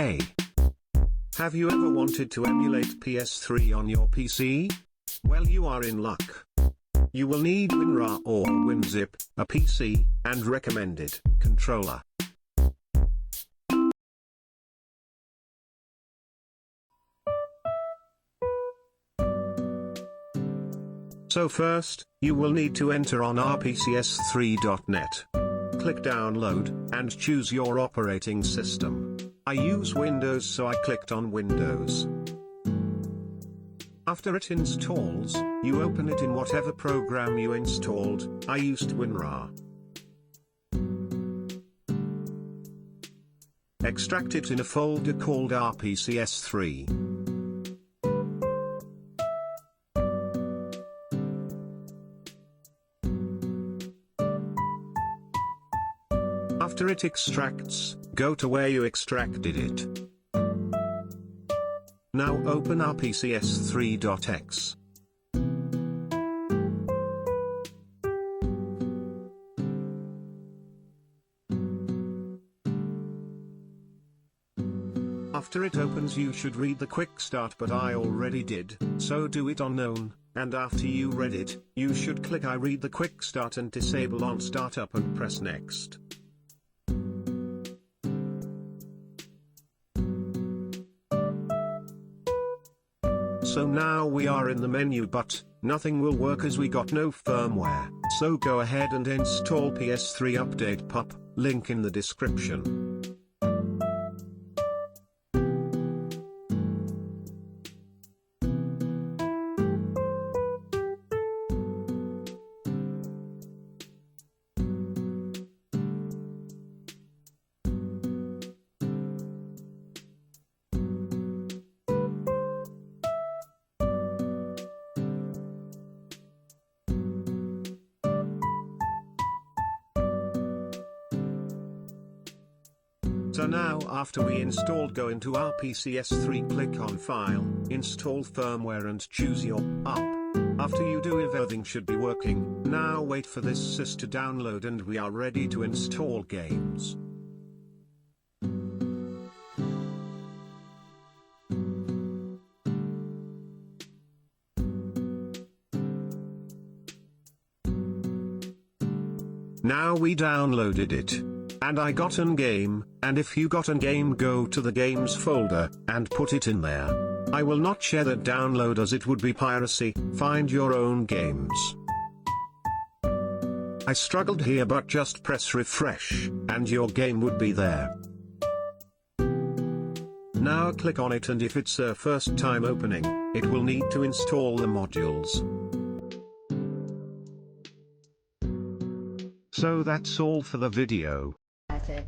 Hey! Have you ever wanted to emulate PS3 on your PC? Well, you are in luck. You will need WinRAR or WinZip, a PC, and recommended controller. So first, you will need to enter on RPCS3.net. Click download, and choose your operating system. I use Windows, so I clicked on Windows. After it installs, you open it in whatever program you installed. I used WinRAR. Extract it in a folder called RPCS3. After it extracts, go to where you extracted it. Now open RPCS3.exe. After it opens, you should read the quick start, but I already did, so do it on known, and after you read it, you should click I read the quick start and disable on startup and press next. So now we are in the menu, but nothing will work as we got no firmware, so go ahead and install PS3 Update Pup, link in the description. So now after we installed, go into RPCS3, click on File, Install Firmware and choose your up. After you do, everything should be working. Now wait for this sys to download and we are ready to install games. Now we downloaded it. And I got an game, and if you got an game, go to the games folder, and put it in there. I will not share that download as it would be piracy. Find your own games. I struggled here, but just press refresh, and your game would be there. Now click on it, and if it's a first time opening, it will need to install the modules. So that's all for the video. That's it.